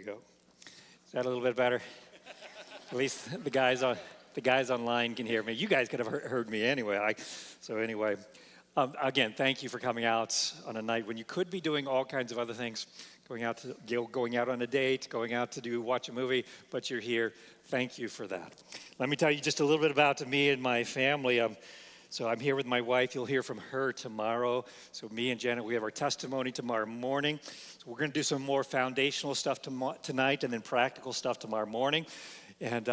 we go. Is that a little bit better? At least the guys online can hear me. You guys could have heard me anyway. Again, thank you for coming out on a night when you could be doing all kinds of other things, going out on a date, going out to watch a movie, but you're here. Thank you for that. Let me tell you just a little bit about me and my family. So I'm here with my wife. You'll hear from her tomorrow. So me and Janet, we have our testimony tomorrow morning. So we're going to do some more foundational stuff tonight and then practical stuff tomorrow morning. And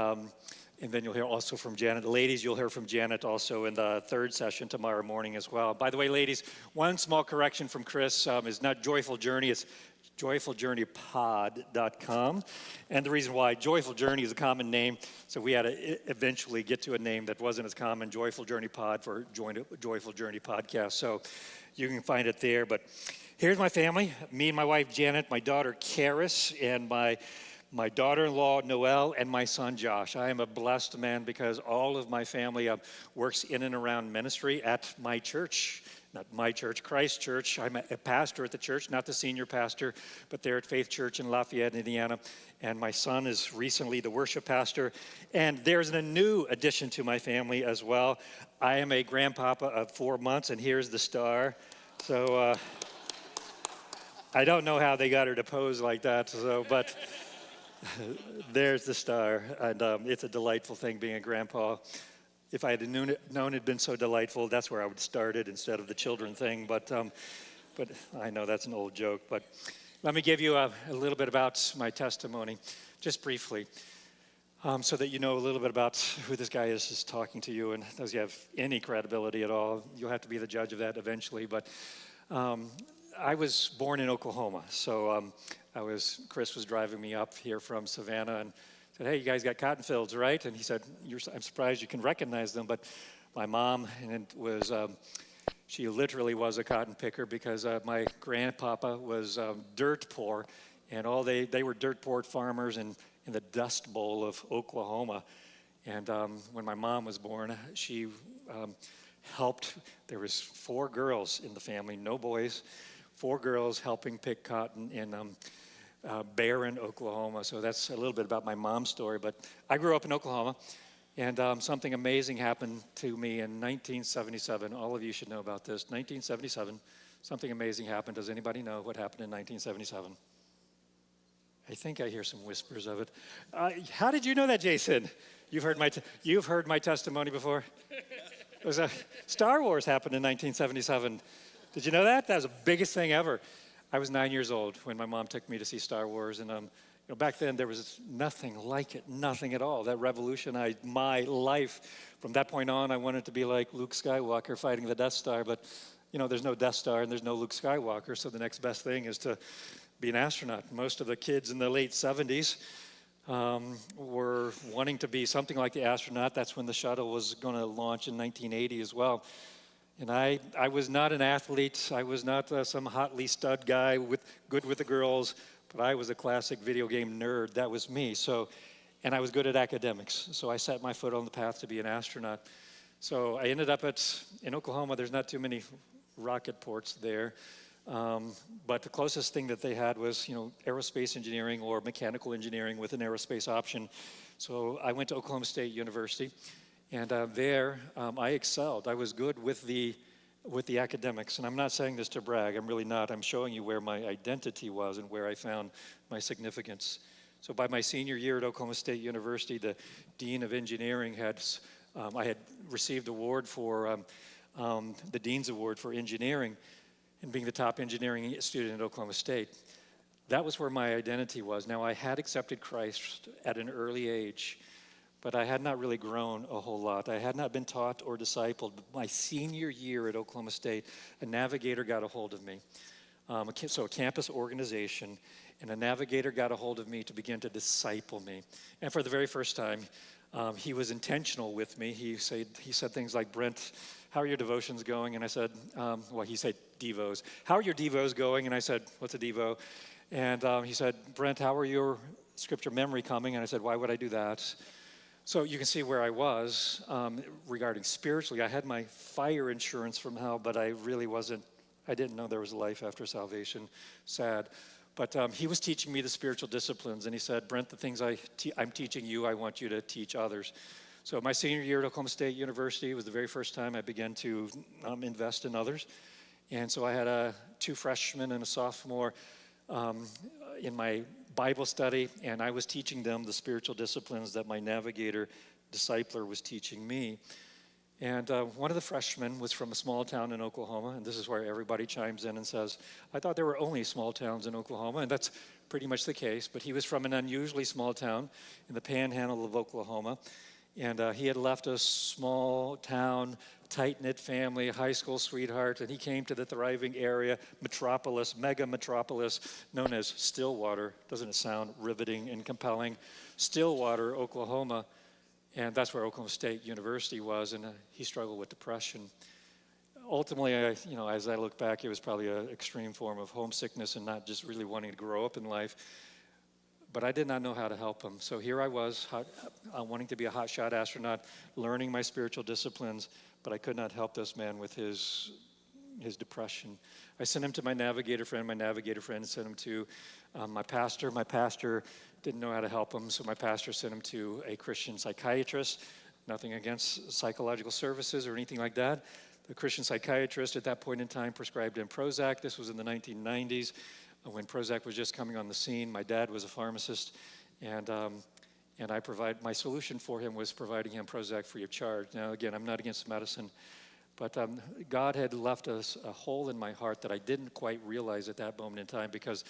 then you'll hear also from Janet. Ladies, you'll hear from Janet also in the third session tomorrow morning as well. By the way, ladies, one small correction from Chris is not Joyful Journey, it's joyfuljourneypod.com. And the reason why, Joyful Journey is a common name, so we had to eventually get to a name that wasn't as common, Joyful Journey Pod for Joyful Journey Podcast. So you can find it there. But here's my family, me and my wife Janet, my daughter Karis, and my daughter-in-law, Noelle, and my son, Josh. I am a blessed man because all of my family works in and around ministry at my church. Not my church, Christ Church. I'm a pastor at the church, not the senior pastor, but there at Faith Church in Lafayette, Indiana. And my son is recently the worship pastor. And there's a new addition to my family as well. I am a grandpapa of 4 months, and here's the star. So I don't know how they got her to pose like that, but there's the star, and it's a delightful thing being a grandpa. If I had known it had been so delightful, that's where I would start it instead of the children thing. But I know that's an old joke. But let me give you a little bit about my testimony, just briefly, so that you know a little bit about who this guy is talking to you, and does he have any credibility at all? You'll have to be the judge of that eventually. But I was born in Oklahoma, so Chris was driving me up here from Savannah and said, "Hey, you guys got cotton fields, right?" And he said, "I'm surprised you can recognize them." But my mom she literally was a cotton picker because my grandpapa was dirt poor, and they were dirt poor farmers in the Dust Bowl of Oklahoma. And when my mom was born, she helped. There was 4 girls in the family, no boys. 4 girls helping pick cotton in Barron, Oklahoma. So that's a little bit about my mom's story. But I grew up in Oklahoma, and something amazing happened to me in 1977. All of you should know about this. 1977, something amazing happened. Does anybody know what happened in 1977? I think I hear some whispers of it. How did you know that, Jason? You've heard my testimony before? It was Star Wars happened in 1977. Did you know that? That was the biggest thing ever. I was 9 years old when my mom took me to see Star Wars, and back then there was nothing like it, nothing at all. That revolutionized my life. From that point on, I wanted to be like Luke Skywalker fighting the Death Star, but there's no Death Star and there's no Luke Skywalker, so the next best thing is to be an astronaut. Most of the kids in the late 70s were wanting to be something like the astronaut. That's when the shuttle was going to launch in 1980 as well. And I was not an athlete. I was not some hotly stud guy good with the girls, but I was a classic video game nerd. That was me. And I was good at academics. So I set my foot on the path to be an astronaut. So I ended up in Oklahoma. There's not too many rocket ports there. But the closest thing that they had was, aerospace engineering or mechanical engineering with an aerospace option. So I went to Oklahoma State University. And there, I excelled. I was good with the academics. And I'm not saying this to brag. I'm really not. I'm showing you where my identity was and where I found my significance. So by my senior year at Oklahoma State University, the Dean of Engineering I had received award for the Dean's Award for Engineering and being the top engineering student at Oklahoma State. That was where my identity was. Now, I had accepted Christ at an early age, but I had not really grown a whole lot. I had not been taught or discipled. My senior year at Oklahoma State, a navigator got a hold of me. So a campus organization, and a navigator got a hold of me to begin to disciple me. And for the very first time, he was intentional with me. He said things like, "Brent, how are your devotions going?" And I said, he said devos. "How are your devos going?" And I said, "What's a devo?" And he said, "Brent, how are your scripture memory coming?" And I said, "Why would I do that?" So you can see where I was regarding spiritually. I had my fire insurance from hell, but I really wasn't. I didn't know there was life after salvation. Sad. But he was teaching me the spiritual disciplines, and he said, Brent, the things I'm teaching you, I want you to teach others. So my senior year at Oklahoma State University was the very first time I began to invest in others. And so I had two freshmen and a sophomore in my Bible study, and I was teaching them the spiritual disciplines that my navigator discipler was teaching me. And one of the freshmen was from a small town in Oklahoma, and this is where everybody chimes in and says, I thought there were only small towns in Oklahoma, and that's pretty much the case, but he was from an unusually small town in the panhandle of Oklahoma, and he had left a small town, tight-knit family, high school sweetheart, and he came to the thriving area, metropolis, mega metropolis, known as Stillwater. Doesn't it sound riveting and compelling? Stillwater, Oklahoma. And that's where Oklahoma State University was, and he struggled with depression. Ultimately, as I look back, it was probably an extreme form of homesickness and not just really wanting to grow up in life. But I did not know how to help him. So here I was, wanting to be a hotshot astronaut, learning my spiritual disciplines, but I could not help this man with his depression. I sent him to my navigator friend. My navigator friend sent him to my pastor. My pastor didn't know how to help him, so my pastor sent him to a Christian psychiatrist. Nothing against psychological services or anything like that. The Christian psychiatrist at that point in time prescribed him Prozac. This was in the 1990s when Prozac was just coming on the scene. My dad was a pharmacist, and my solution for him was providing him Prozac free of charge. Now, again, I'm not against medicine, but God had left us a hole in my heart that I didn't quite realize at that moment in time, because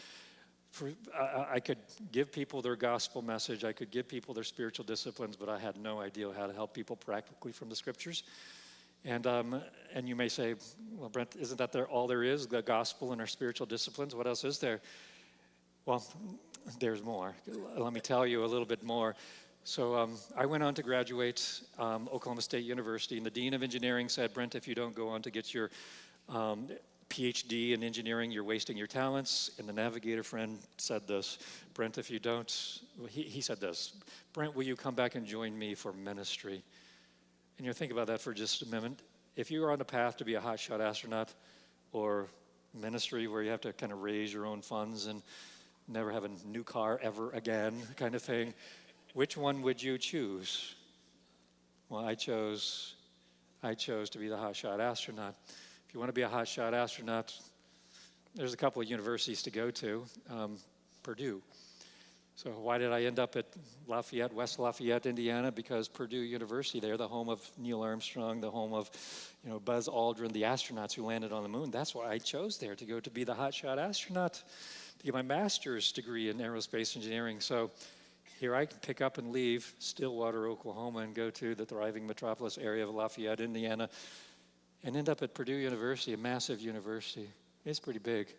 I could give people their gospel message, I could give people their spiritual disciplines, but I had no idea how to help people practically from the scriptures. And you may say, well, Brent, isn't that all there is, the gospel and our spiritual disciplines? What else is there? Well, there's more. Let me tell you a little bit more. So I went on to graduate Oklahoma State University, and the dean of engineering said, Brent, if you don't go on to get your PhD in engineering, you're wasting your talents. And the navigator friend said this, Brent, if you don't, he said this, Brent, will you come back and join me for ministry? And you think about that for just a minute. If you are on the path to be a hotshot astronaut or ministry where you have to kind of raise your own funds and never have a new car ever again kind of thing, which one would you choose? Well, I chose to be the hotshot astronaut. If you want to be a hotshot astronaut, there's a couple of universities to go to. Purdue. So why did I end up at Lafayette, West Lafayette, Indiana? Because Purdue University, they're the home of Neil Armstrong, the home of Buzz Aldrin, the astronauts who landed on the moon. That's why I chose there, to go to be the hotshot astronaut, to get my master's degree in aerospace engineering. So here I can pick up and leave Stillwater, Oklahoma, and go to the thriving metropolis area of Lafayette, Indiana, and end up at Purdue University, a massive university. It's pretty big.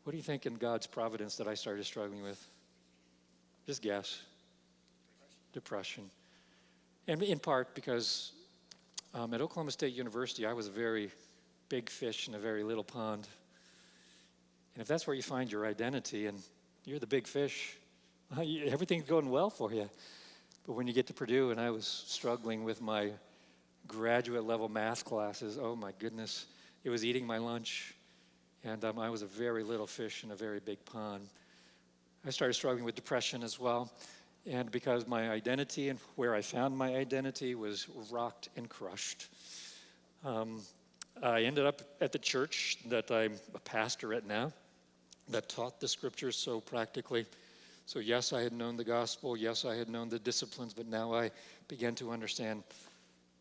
What do you think in God's providence that I started struggling with? Just guess. Depression. And in part because at Oklahoma State University, I was a very big fish in a very little pond. And if that's where you find your identity and you're the big fish, everything's going well for you. But when you get to Purdue, and I was struggling with my graduate level math classes, oh my goodness, it was eating my lunch. And I was a very little fish in a very big pond. I started struggling with depression as well. And because my identity and where I found my identity was rocked and crushed. I ended up at the church that I'm a pastor at now, that taught the scriptures so practically. So yes, I had known the gospel. Yes, I had known the disciplines, but now I began to understand,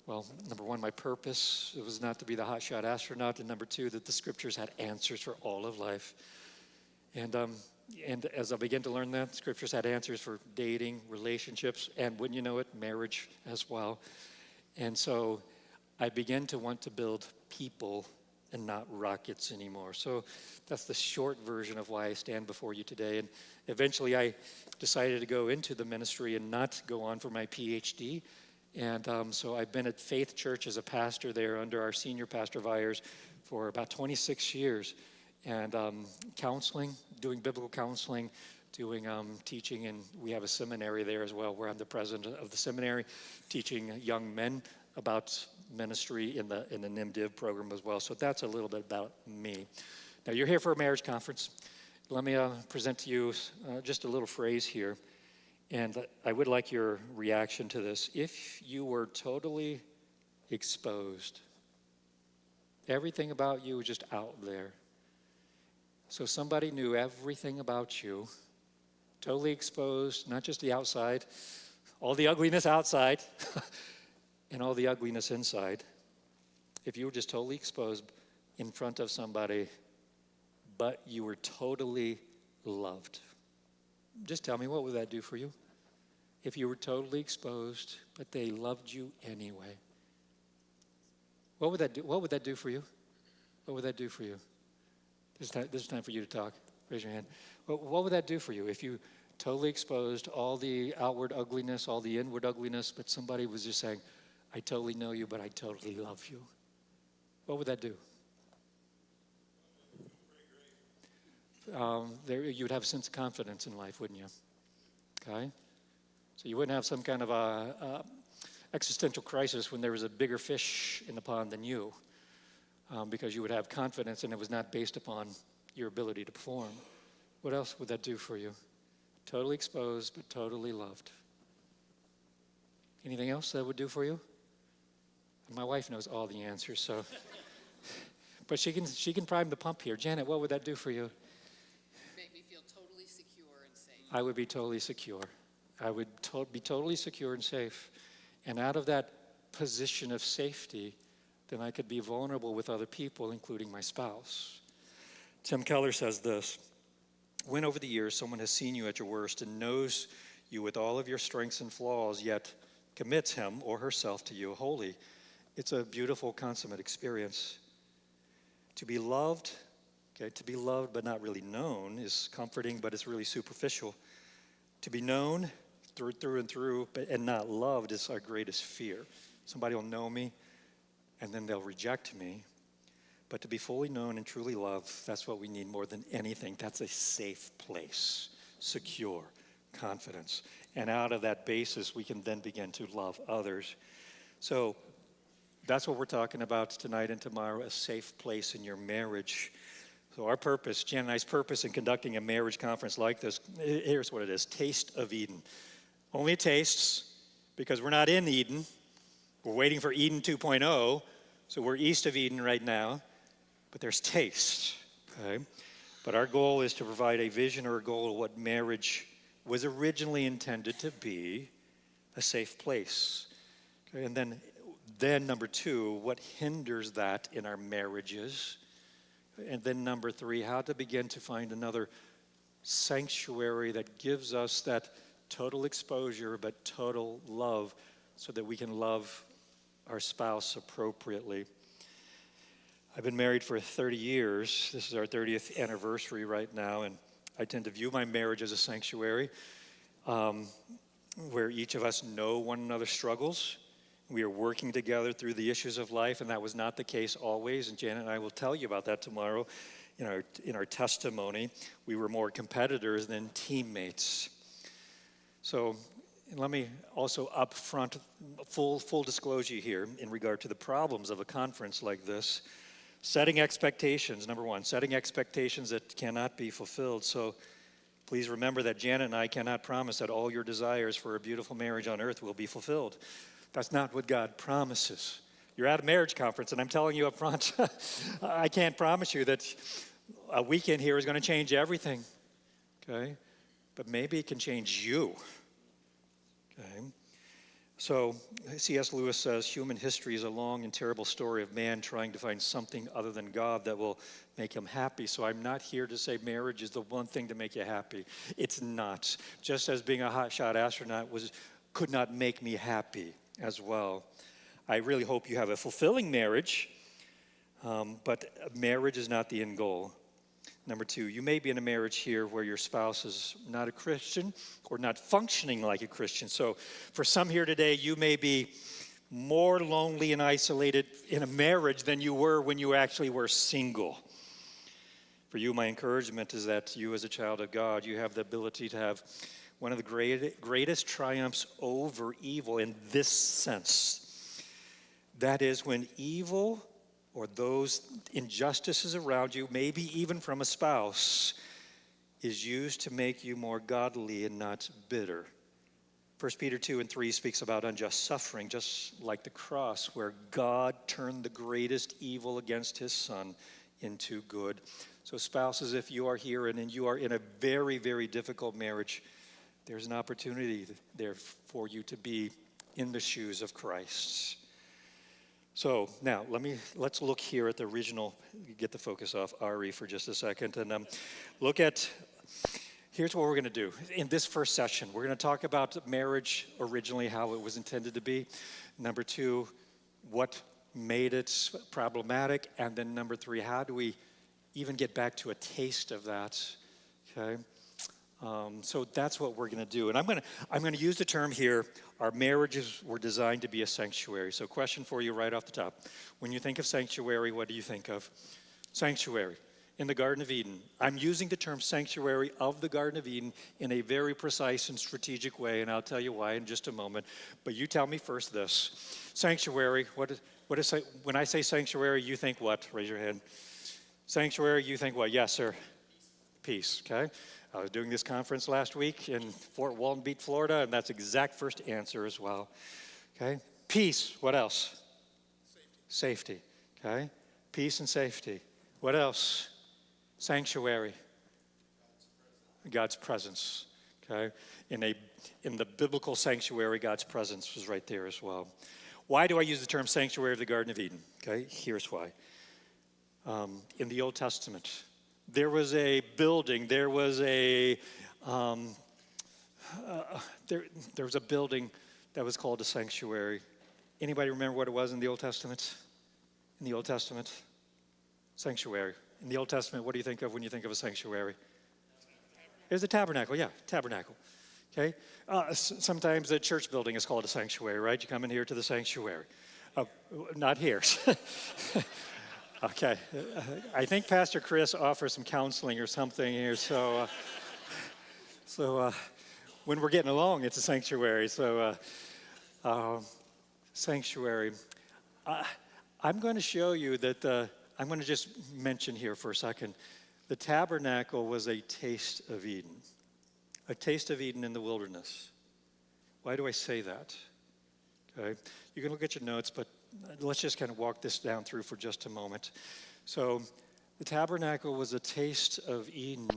well, number one, my purpose. It was not to be the hotshot astronaut. And number two, that the scriptures had answers for all of life. And as I began to learn that, scriptures had answers for dating, relationships, and wouldn't you know it, marriage as well. And so I began to want to build people and not rockets anymore. So that's the short version of why I stand before you today. And eventually I decided to go into the ministry and not go on for my PhD. And so I've been at Faith Church as a pastor there under our senior pastor Vyers for about 26 years. And counseling, doing biblical counseling, doing teaching, and we have a seminary there as well where I'm the president of the seminary, teaching young men about ministry in the NIMDiv program as well. So that's a little bit about me. Now you're here for a marriage conference. Let me present to you just a little phrase here, and I would like your reaction to this. If you were totally exposed, everything about you was just out there. So somebody knew everything about you, totally exposed, not just the outside, all the ugliness outside, and all the ugliness inside. If you were just totally exposed in front of somebody, but you were totally loved. Just tell me, what would that do for you? If you were totally exposed, but they loved you anyway. What would that do? What would that do for you? What would that do for you? This is time for you to talk. Raise your hand. What would that do for you if you totally exposed all the outward ugliness, all the inward ugliness, but somebody was just saying, I totally know you, but I totally love you? What would that do? You would have a sense of confidence in life, wouldn't you? Okay? So you wouldn't have some kind of a existential crisis when there was a bigger fish in the pond than you, because you would have confidence and it was not based upon your ability to perform. What else would that do for you? Totally exposed, but totally loved. Anything else that would do for you? My wife knows all the answers, so. But she can prime the pump here. Janet, what would that do for you? Make me feel totally secure and safe. I would be totally secure. I would be totally secure and safe. And out of that position of safety, then I could be vulnerable with other people, including my spouse. Tim Keller says this: when over the years someone has seen you at your worst and knows you with all of your strengths and flaws, yet commits him or herself to you wholly, it's a beautiful, consummate experience. To be loved, to be loved but not really known is comforting, but it's really superficial. To be known through and through and not loved is our greatest fear. Somebody will know me and then they'll reject me. But to be fully known and truly loved, that's what we need more than anything. That's a safe place, secure, confidence. And out of that basis, we can then begin to love others. So that's what we're talking about tonight and tomorrow, a safe place in your marriage. So our purpose, Jan and I's purpose in conducting a marriage conference like this, here's what it is: Taste of Eden. Only tastes, because we're not in Eden. We're waiting for Eden 2.0, so we're east of Eden right now. But there's taste, okay? But our goal is to provide a vision or a goal of what marriage was originally intended to be, a safe place. Okay? And then number two, what hinders that in our marriages? And then number three, how to begin to find another sanctuary that gives us that total exposure but total love so that we can love our spouse appropriately. I've been married for 30 years. This is our 30th anniversary right now, and I tend to view my marriage as a sanctuary where each of us know one another's struggles. We are working together through the issues of life, and that was not the case always, and Janet and I will tell you about that tomorrow in our testimony. We were more competitors than teammates. So let me also up front, full disclosure here in regard to the problems of a conference like this. Setting expectations, number one, setting expectations that cannot be fulfilled. So please remember that Janet and I cannot promise that all your desires for a beautiful marriage on earth will be fulfilled. That's not what God promises. You're at a marriage conference, and I'm telling you up front, I can't promise you that a weekend here is going to change everything, okay? But maybe it can change you, okay? So C.S. Lewis says, human history is a long and terrible story of man trying to find something other than God that will make him happy. So I'm not here to say marriage is the one thing to make you happy. It's not. Just as being a hotshot astronaut could not make me happy as well. I really hope you have a fulfilling marriage, but marriage is not the end goal. Number two, you may be in a marriage here where your spouse is not a Christian or not functioning like a Christian. So for some here today, you may be more lonely and isolated in a marriage than you were when you actually were single. For you, my encouragement is that you as a child of God, you have the ability to have one of the greatest triumphs over evil in this sense. That is, when evil or those injustices around you, maybe even from a spouse, is used to make you more godly and not bitter. 1 Peter 2 and 3 speaks about unjust suffering, just like the cross, where God turned the greatest evil against his son into good. So spouses, if you are here and you are in a very, very difficult marriage, there's an opportunity there for you to be in the shoes of Christ. So now let's look here at the original, get the focus off Ari for just a second, and look at, here's what we're going to do. In this first session, we're going to talk about marriage originally, how it was intended to be. Number 2, what made it problematic, and then number 3, how do we even get back to a taste of that, okay? So that's what we're going to do. And I'm going to use the term here, our marriages were designed to be a sanctuary. So question for you right off the top. When you think of sanctuary, what do you think of? Sanctuary in the Garden of Eden. I'm using the term sanctuary of the Garden of Eden in a very precise and strategic way, and I'll tell you why in just a moment. But you tell me first this. Sanctuary, what is when I say sanctuary, you think what? Raise your hand. Sanctuary, you think what? Yes, sir. Peace, okay? I was doing this conference last week in Fort Walton Beach, Florida, and that's exact first answer as well. Okay? Peace, what else? Safety. Okay? Peace and safety. What else? Sanctuary. God's presence. Okay? In the biblical sanctuary, God's presence was right there as well. Why do I use the term sanctuary of the Garden of Eden? Okay? Here's why. In the Old Testament, there was a building, there was a building that was called a sanctuary. Anybody remember what it was in the Old Testament? In the Old Testament? Sanctuary. In the Old Testament, what do you think of when you think of a sanctuary? It's a tabernacle, yeah, tabernacle. Okay? Sometimes a church building is called a sanctuary, right? You come in here to the sanctuary. Not here. Okay, I think Pastor Chris offers some counseling or something here, so when we're getting along, it's a sanctuary, so sanctuary. I'm going to show you that, I'm going to just mention here for a second, the tabernacle was a taste of Eden in the wilderness. Why do I say that? Okay, you can look at your notes, but let's just kind of walk this down through for just a moment. So the tabernacle was a taste of Eden,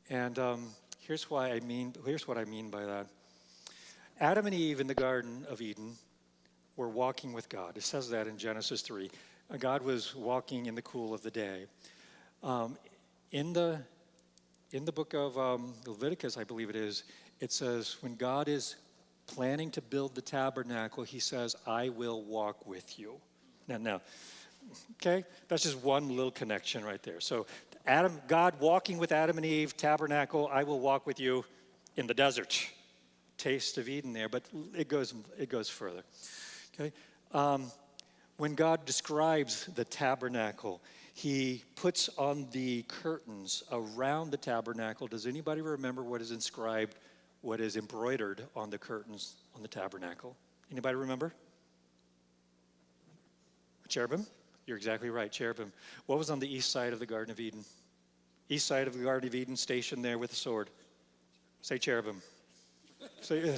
and here's what I mean by that. Adam and Eve in the Garden of Eden were walking with God. It says that in Genesis 3. God was walking in the cool of the day. In the book of Leviticus, I believe it is, it says when God is planning to build the tabernacle, he says, I will walk with you. Now, okay, that's just one little connection right there. So God walking with Adam and Eve, tabernacle, I will walk with you in the desert. Taste of Eden there, but it goes further. Okay, when God describes the tabernacle, he puts on the curtains around the tabernacle. Does anybody remember what is inscribed, what is embroidered on the curtains on the tabernacle? Anybody remember? Cherubim? You're exactly right, cherubim. What was on the east side of the Garden of Eden? East side of the Garden of Eden, stationed there with a sword. Say cherubim. Say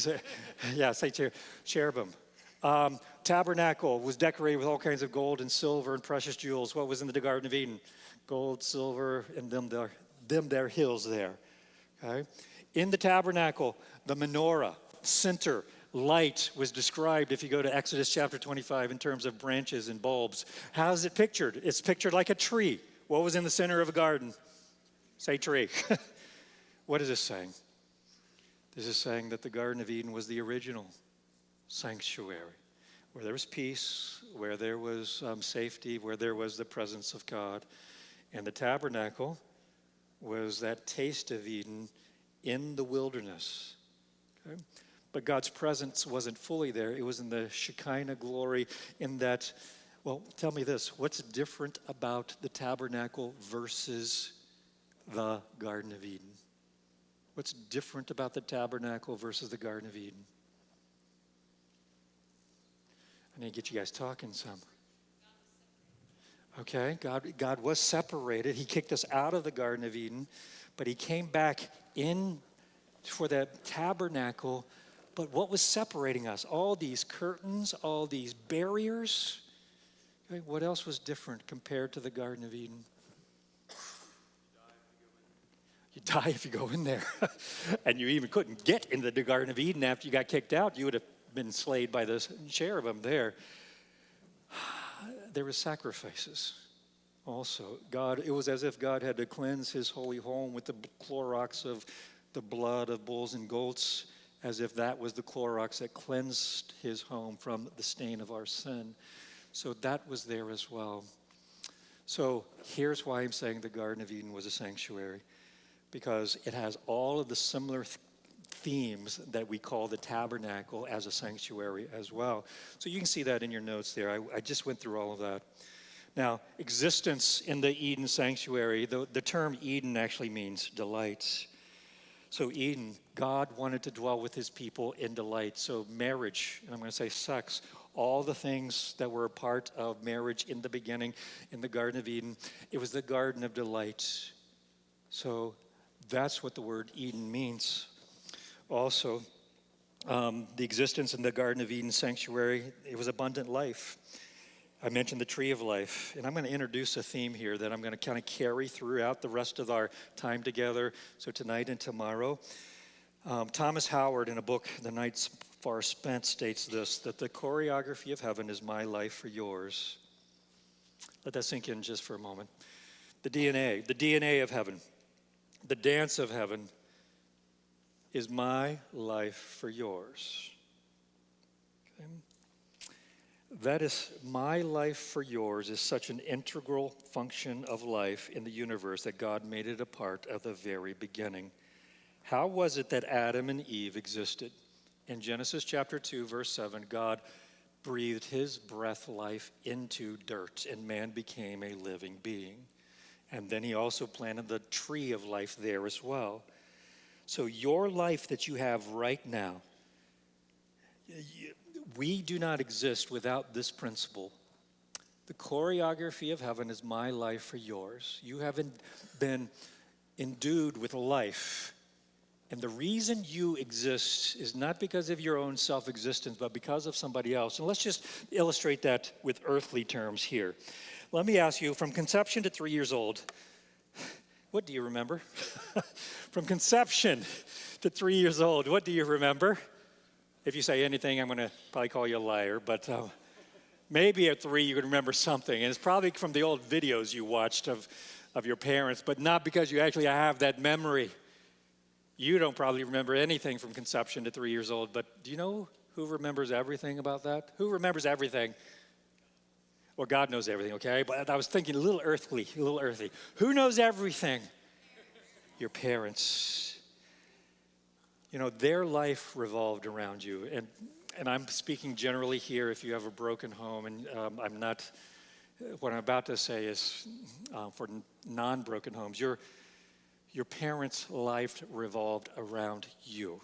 cherubim. Tabernacle was decorated with all kinds of gold and silver and precious jewels. What was in the Garden of Eden? Gold, silver, and them there hills there. Okay? In the tabernacle, the menorah, center, light was described, if you go to Exodus chapter 25, in terms of branches and bulbs. How is it pictured? It's pictured like a tree. What was in the center of a garden? Say tree. What is this saying? This is saying that the Garden of Eden was the original sanctuary, where there was peace, where there was safety, where there was the presence of God. And the tabernacle was that taste of Eden in the wilderness. Okay? But God's presence wasn't fully there. It was in the Shekinah glory, in that, well, tell me this, what's different about the tabernacle versus the Garden of Eden? What's different about the tabernacle versus the Garden of Eden? I need to get you guys talking some. Okay, God was separated. He kicked us out of the Garden of Eden, but he came back in for that tabernacle. But what was separating us? All these curtains, all these barriers. Okay, what else was different compared to the Garden of Eden? You die if you go in there. And you even couldn't get into the Garden of Eden after you got kicked out. You would have been slayed by the cherubim there. There were sacrifices also. It was as if God had to cleanse his holy home with the Clorox of the blood of bulls and goats, as if that was the Clorox that cleansed his home from the stain of our sin. So that was there as well. So here's why I'm saying the Garden of Eden was a sanctuary, because it has all of the similar themes that we call the tabernacle as a sanctuary as well. So you can see that in your notes there. I just went through all of that. Now, existence in the Eden sanctuary, the term Eden actually means delight. So Eden, God wanted to dwell with his people in delight. So marriage, and I'm going to say sex, all the things that were a part of marriage in the beginning in the Garden of Eden, it was the garden of delight. So that's what the word Eden means. Also, the existence in the Garden of Eden sanctuary, it was abundant life. I mentioned the tree of life, and I'm going to introduce a theme here that I'm going to kind of carry throughout the rest of our time together, so tonight and tomorrow. Thomas Howard, in a book, The Nights Far Spent, states this, that the choreography of heaven is my life for yours. Let that sink in just for a moment. The DNA of heaven, the dance of heaven, is my life for yours. Okay. That is, my life for yours is such an integral function of life in the universe that God made it a part of the very beginning. How was it that Adam and Eve existed? In Genesis chapter 2, verse 7, God breathed his breath life into dirt, and man became a living being. And then he also planted the tree of life there as well. So your life that you have right now, we do not exist without this principle. The choreography of heaven is my life for yours. You haven't been endued with life. And the reason you exist is not because of your own self-existence, but because of somebody else. And let's just illustrate that with earthly terms here. Let me ask you, from conception to 3 years old, what do you remember? From conception to 3 years old, what do you remember? If you say anything, I'm going to probably call you a liar, but maybe at 3 you can remember something. And it's probably from the old videos you watched of your parents, but not because you actually have that memory. You don't probably remember anything from conception to 3 years old, but do you know who remembers everything about that? Who remembers everything? Well, God knows everything, okay? But I was thinking a little earthly. Who knows everything? Your parents. You know, their life revolved around you. And I'm speaking generally here if you have a broken home, and what I'm about to say is for non-broken homes. Your parents' life revolved around you.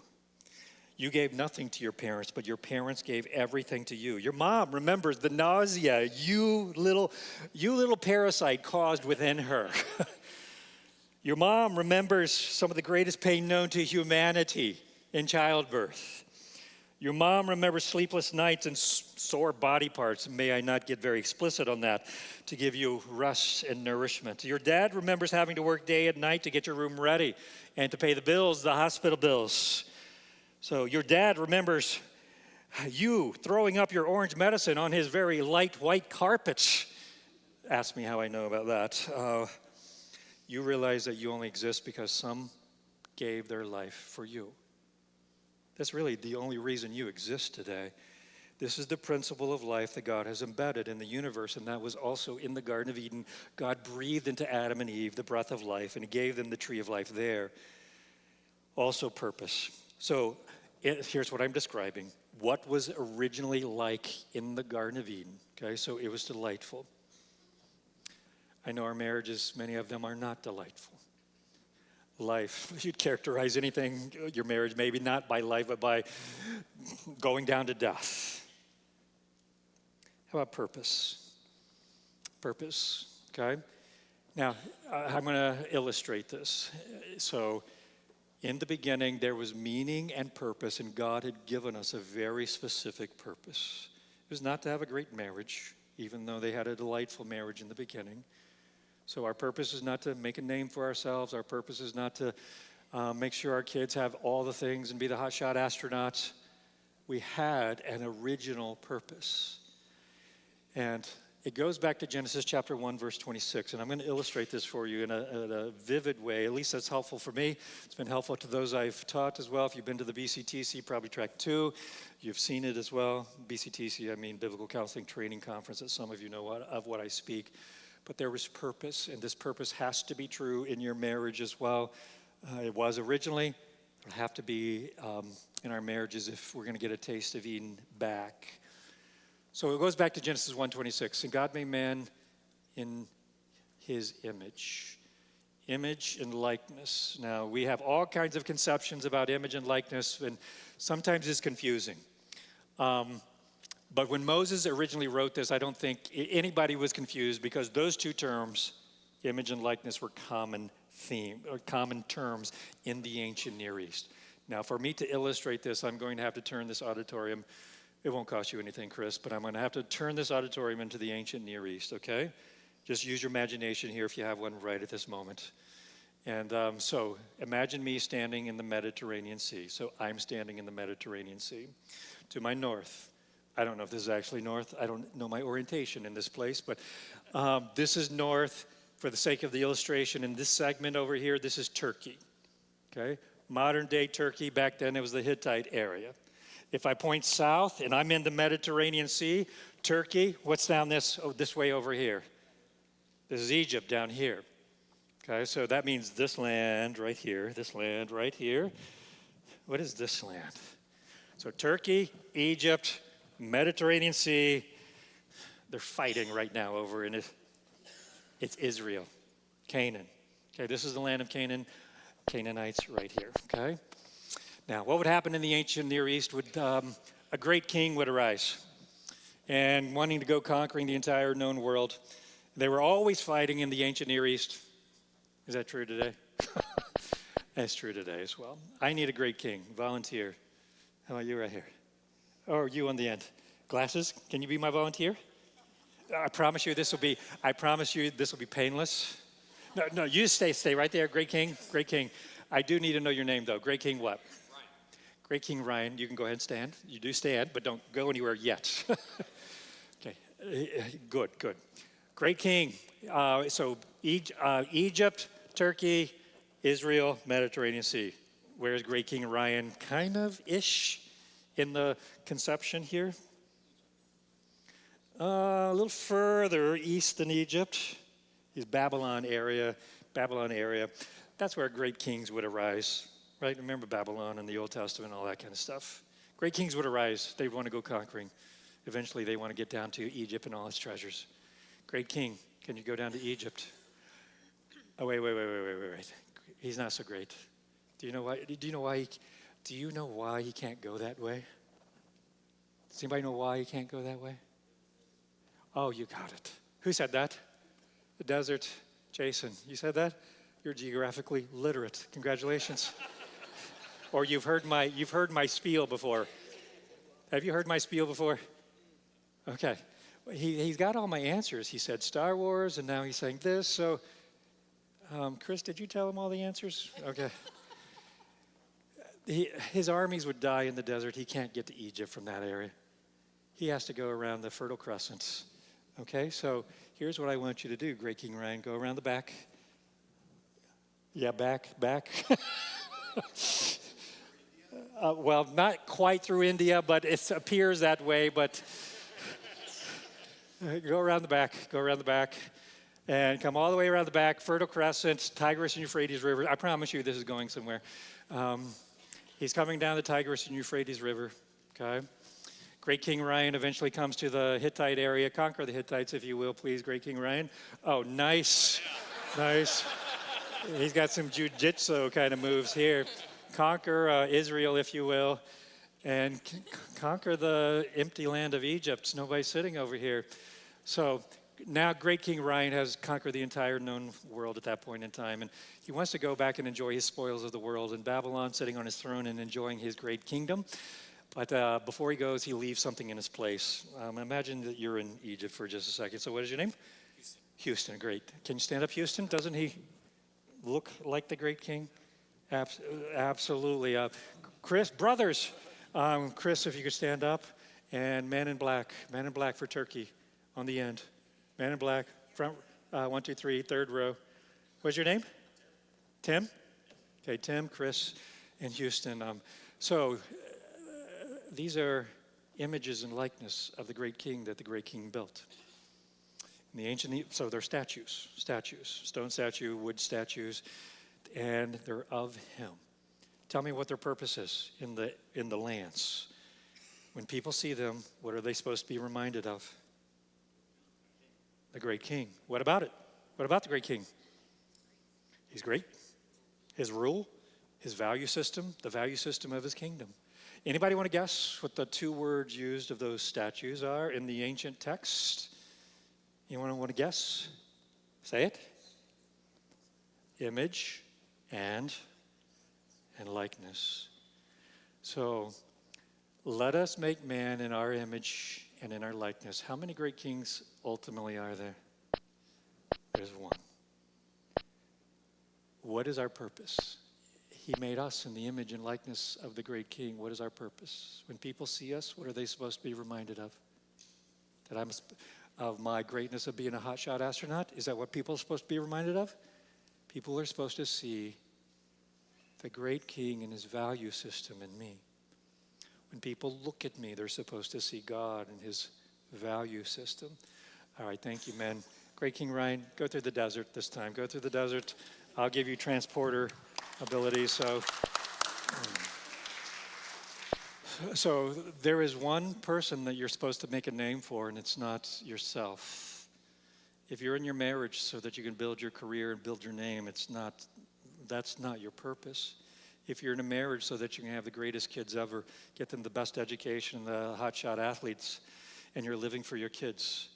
You gave nothing to your parents, but your parents gave everything to you. Your mom remembers the nausea you little parasite caused within her. Your mom remembers some of the greatest pain known to humanity in childbirth. Your mom remembers sleepless nights and sore body parts. May I not get very explicit on that, to give you rest and nourishment. Your dad remembers having to work day and night to get your room ready and to pay the bills, the hospital bills. So your dad remembers you throwing up your orange medicine on his very light white carpets. Ask me how I know about that. You realize that you only exist because some gave their life for you. That's really the only reason you exist today. This is the principle of life that God has embedded in the universe, and that was also in the Garden of Eden. God breathed into Adam and Eve the breath of life, and he gave them the tree of life there. Also purpose. So here's what I'm describing. What was originally like in the Garden of Eden. Okay, so it was delightful. I know our marriages, many of them are not delightful. Life, you'd characterize anything, your marriage, maybe not by life, but by going down to death. How about purpose? Purpose, okay? Now, I'm going to illustrate this. So, in the beginning, there was meaning and purpose, and God had given us a very specific purpose. It was not to have a great marriage, even though they had a delightful marriage in the beginning. So our purpose is not to make a name for ourselves. Our purpose is not to make sure our kids have all the things and be the hotshot astronauts. We had an original purpose. And it goes back to Genesis chapter 1, verse 26. And I'm going to illustrate this for you in a vivid way. At least that's helpful for me. It's been helpful to those I've taught as well. If you've been to the BCTC, probably track 2, you've seen it as well. BCTC, I mean Biblical Counseling Training Conference, that some of you know of what I speak. But there was purpose, and this purpose has to be true in your marriage as well. It was originally. It'll have to be in our marriages if we're going to get a taste of Eden back. So it goes back to Genesis 1:26. And God made man in his image. Image and likeness. Now, we have all kinds of conceptions about image and likeness, and sometimes it's confusing. But when Moses originally wrote this, I don't think anybody was confused because those two terms, image and likeness, were common terms in the ancient Near East. Now, for me to illustrate this, I'm going to have to turn this auditorium. It won't cost you anything, Chris, but I'm going to have to turn this auditorium into the ancient Near East, okay? Just use your imagination here if you have one right at this moment. And so imagine me standing in the Mediterranean Sea. So I'm standing in the Mediterranean Sea. To my north, I don't know if this is actually north. I don't know my orientation in this place, but this is north for the sake of the illustration. In this segment over here, this is Turkey, okay? Modern day Turkey. Back then, it was the Hittite area. If I point south and I'm in the Mediterranean Sea, Turkey, what's down this way over here? This is Egypt down here. Okay, so that means this land right here, this land right here. What is this land? So Turkey, Egypt, Mediterranean Sea, they're fighting right now over in it. It's Israel, Canaan. Okay, this is the land of Canaan, Canaanites right here, okay? Now, what would happen in the ancient Near East would a great king would arise and wanting to go conquering the entire known world. They were always fighting in the ancient Near East. Is that true today? That's true today as well. I need a great king. Volunteer. How about you right here? Or you on the end? Glasses? Can you be my volunteer? I promise you this will be painless. No, you just stay right there. Great king, great king. I do need to know your name though. Great king what? Great King Ryan, you can go ahead and stand. You do stand, but don't go anywhere yet. Okay, good. Great King. So Egypt, Turkey, Israel, Mediterranean Sea. Where's Great King Ryan? Kind of-ish in the conception here. A little further east than Egypt. Is Babylon area. That's where great kings would arise. Right? Remember Babylon and the Old Testament and all that kind of stuff. Great kings would arise. They'd want to go conquering. Eventually, they want to get down to Egypt and all its treasures. Great king, can you go down to Egypt? Oh, wait. He's not so great. Do you know why? Do you know why he can't go that way? Does anybody know why he can't go that way? Oh, you got it. Who said that? The desert. Jason, you said that? You're geographically literate. Congratulations. Or you've heard my spiel before. Have you heard my spiel before? Okay. He's got all my answers. He said Star Wars, and now he's saying this. So, Chris, did you tell him all the answers? Okay. His armies would die in the desert. He can't get to Egypt from that area. He has to go around the Fertile Crescent. Okay, so here's what I want you to do, Great King Ryan. Go around the back. Yeah, back. Well, not quite through India, but it appears that way. But go around the back, and come all the way around the back, Fertile Crescent, Tigris and Euphrates River. I promise you this is going somewhere. He's coming down the Tigris and Euphrates River, okay? Great King Ryan eventually comes to the Hittite area. Conquer the Hittites, if you will, please, Great King Ryan. Oh, nice. He's got some jujitsu kind of moves here. Conquer Israel, if you will, and conquer the empty land of Egypt. Nobody's sitting over here. So now great King Ryan has conquered the entire known world at that point in time, and he wants to go back and enjoy his spoils of the world in Babylon, sitting on his throne and enjoying his great kingdom. But before he goes, he leaves something in his place. Imagine that you're in Egypt for just a second. So what is your name? Houston, great. Can you stand up, Houston? Doesn't he look like the great king? Absolutely. Chris, brothers. Chris, if you could stand up. And man in black for Turkey on the end. Man in black, front, 1, 2, 3, third row. What's your name? Tim? Okay, Tim, Chris, and Houston. These are images and likeness of the great king that the great king built. In the ancient, so they're statues, stone statue, wood statues, and they're of him. Tell me what their purpose is in the lands. When people see them, what are they supposed to be reminded of? The great king. What about it? What about the great king? He's great. His rule, his value system, the value system of his kingdom. Anybody want to guess what the 2 words used of those statues are in the ancient text? You want to guess? Say it. Image and likeness. So let us make man in our image and in our likeness. How many great kings ultimately are there? There's one. What is our purpose? He made us in the image and likeness of the great king. What is our purpose? When people see us, what are they supposed to be reminded of? That I'm of my greatness of being a hotshot astronaut? Is that what people are supposed to be reminded of? People are supposed to see the great king and his value system in me. When people look at me, they're supposed to see God and his value system. All right, thank you, men. Great King Ryan, go through the desert this time. Go through the desert. I'll give you transporter ability. So there is one person that you're supposed to make a name for, and it's not yourself. If you're in your marriage so that you can build your career and build your name, that's not your purpose. If you're in a marriage so that you can have the greatest kids ever, get them the best education, the hotshot athletes, and you're living for your kids,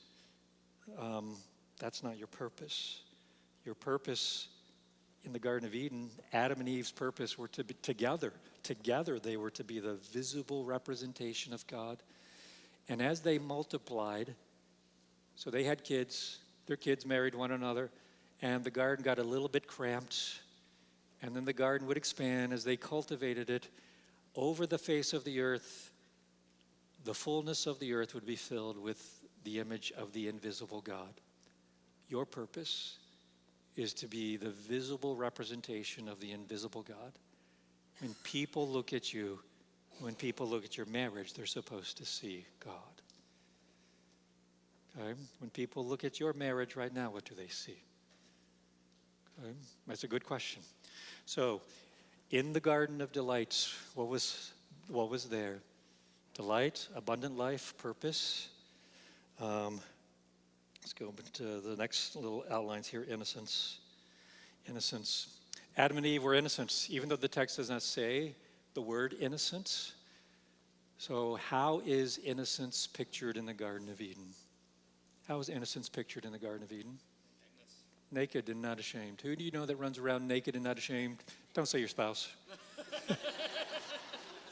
that's not your purpose. Your purpose in the Garden of Eden, Adam and Eve's purpose were to be together. Together they were to be the visible representation of God. And as they multiplied, so they had kids, their kids married one another, and the garden got a little bit cramped. And then the garden would expand as they cultivated it. Over the face of the earth, the fullness of the earth would be filled with the image of the invisible God. Your purpose is to be the visible representation of the invisible God. When people look at you, when people look at your marriage, they're supposed to see God. Okay? When people look at your marriage right now, what do they see? Okay? That's a good question. So, in the Garden of Delights, what was there? Delight, abundant life, purpose. Let's go to the next little outlines here. Innocence. Adam and Eve were innocents, even though the text does not say the word innocence. So how is innocence pictured in the Garden of Eden? How is innocence pictured in the Garden of Eden? Naked and not ashamed. Who do you know that runs around naked and not ashamed? Don't say your spouse.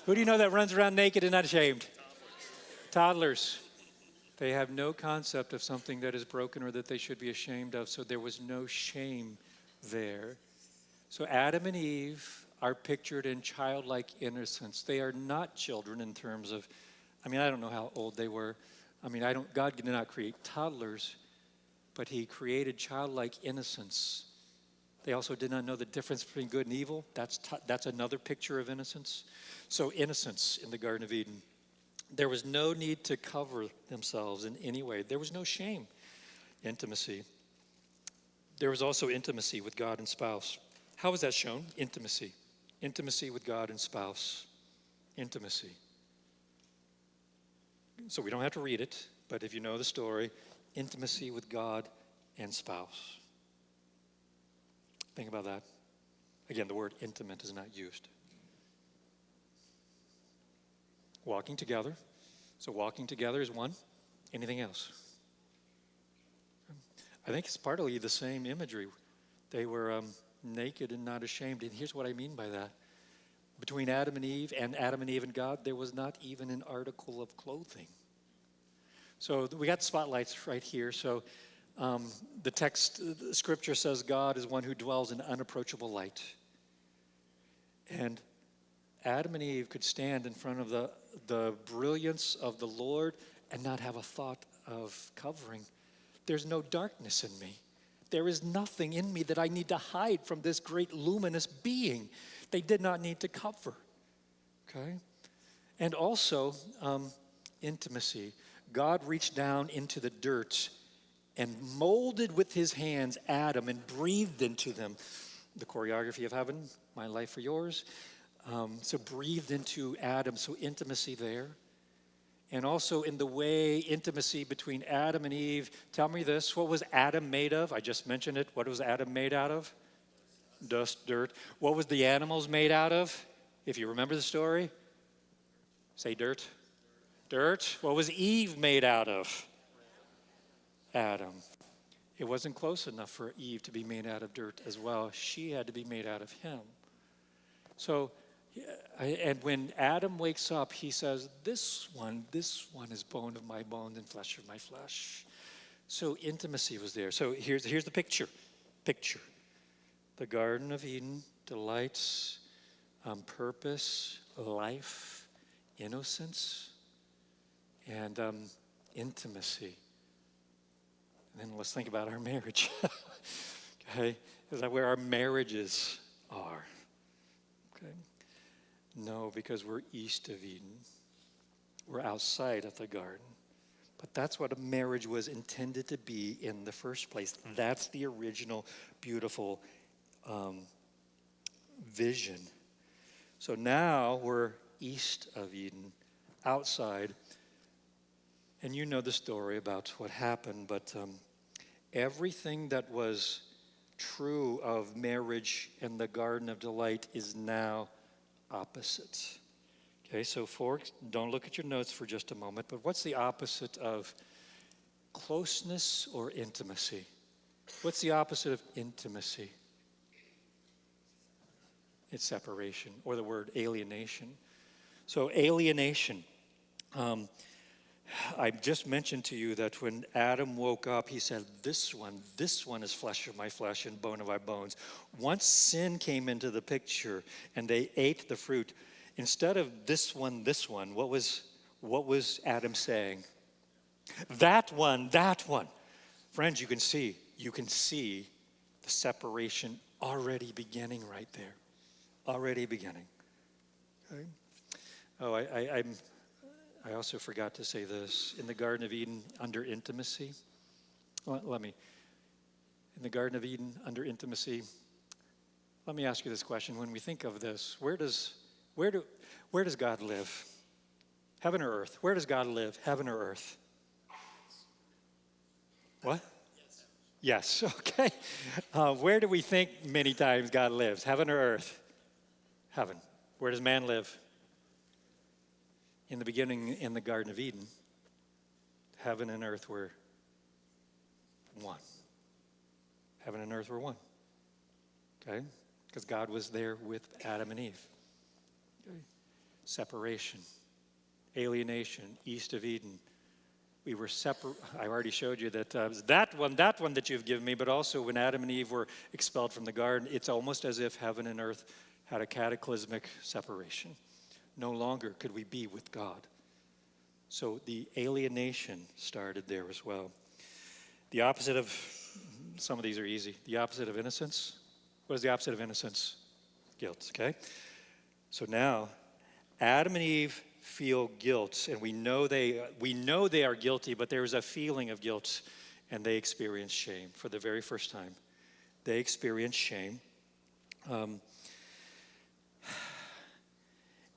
Who do you know that runs around naked and not ashamed? Toddlers. They have no concept of something that is broken or that they should be ashamed of, so there was no shame there. So Adam and Eve are pictured in childlike innocence. They are not children in terms of, I don't know how old they were. God did not create toddlers, but he created childlike innocence. They also did not know the difference between good and evil. That's another picture of innocence. So innocence in the Garden of Eden. There was no need to cover themselves in any way. There was no shame. Intimacy. There was also intimacy with God and spouse. How was that shown? Intimacy. Intimacy with God and spouse. Intimacy. So we don't have to read it, but if you know the story, intimacy with God and spouse. Think about that. Again, the word intimate is not used. Walking together. So walking together is one. Anything else? I think it's partly the same imagery. They were naked and not ashamed. And here's what I mean by that. Between Adam and Eve and God, there was not even an article of clothing. So we got spotlights right here. So the text, the scripture says God is one who dwells in unapproachable light. And Adam and Eve could stand in front of the brilliance of the Lord and not have a thought of covering. There's no darkness in me. There is nothing in me that I need to hide from this great luminous being. They did not need to cover. Okay? And also, intimacy. God reached down into the dirt and molded with his hands Adam and breathed into them. The choreography of heaven, my life for yours. So breathed into Adam, so intimacy there. And also in the way, intimacy between Adam and Eve. Tell me this, what was Adam made of? I just mentioned it. What was Adam made out of? Dust, dirt. What was the animals made out of? If you remember the story, say dirt. Dirt. What was Eve made out of? Adam. It wasn't close enough for Eve to be made out of dirt as well. She had to be made out of him. So, and when Adam wakes up, he says, this one is bone of my bone and flesh of my flesh. So intimacy was there. So here's the picture. The Garden of Eden, delights, purpose, life, innocence, and intimacy. And then let's think about our marriage. Okay? Is that where our marriages are? Okay? No, because we're east of Eden. We're outside of the garden. But that's what a marriage was intended to be in the first place. That's the original beautiful vision. So now we're east of Eden, outside. And you know the story about what happened, but everything that was true of marriage and the Garden of Delight is now opposite. Okay, so don't look at your notes for just a moment, but what's the opposite of closeness or intimacy? What's the opposite of intimacy? It's separation, or the word alienation. So alienation. I just mentioned to you that when Adam woke up, he said, this one is flesh of my flesh and bone of my bones. Once sin came into the picture and they ate the fruit, instead of this one, what was Adam saying? That one. Friends, you can see the separation already beginning right there. Already beginning. Okay? Oh, I also forgot to say this. In the Garden of Eden, under intimacy, in the Garden of Eden, under intimacy, let me ask you this question. When we think of this, where does God live? Heaven or earth? Where does God live? Heaven or earth? What? Yes, okay. Where do we think many times God lives? Heaven or earth? Heaven. Where does man live? In the beginning, in the Garden of Eden, heaven and earth were one. Heaven and earth were one. Okay? Because God was there with Adam and Eve. Okay? Separation, alienation, east of Eden. We were separate. I already showed you that that one that you've given me, but also when Adam and Eve were expelled from the garden, it's almost as if heaven and earth had a cataclysmic separation. No longer could we be with God. So the alienation started there as well. The opposite of, some of these are easy. The opposite of innocence. What is the opposite of innocence? Guilt, okay? So now, Adam and Eve feel guilt, and we know they are guilty, but there is a feeling of guilt, and they experience shame for the very first time. They experience shame.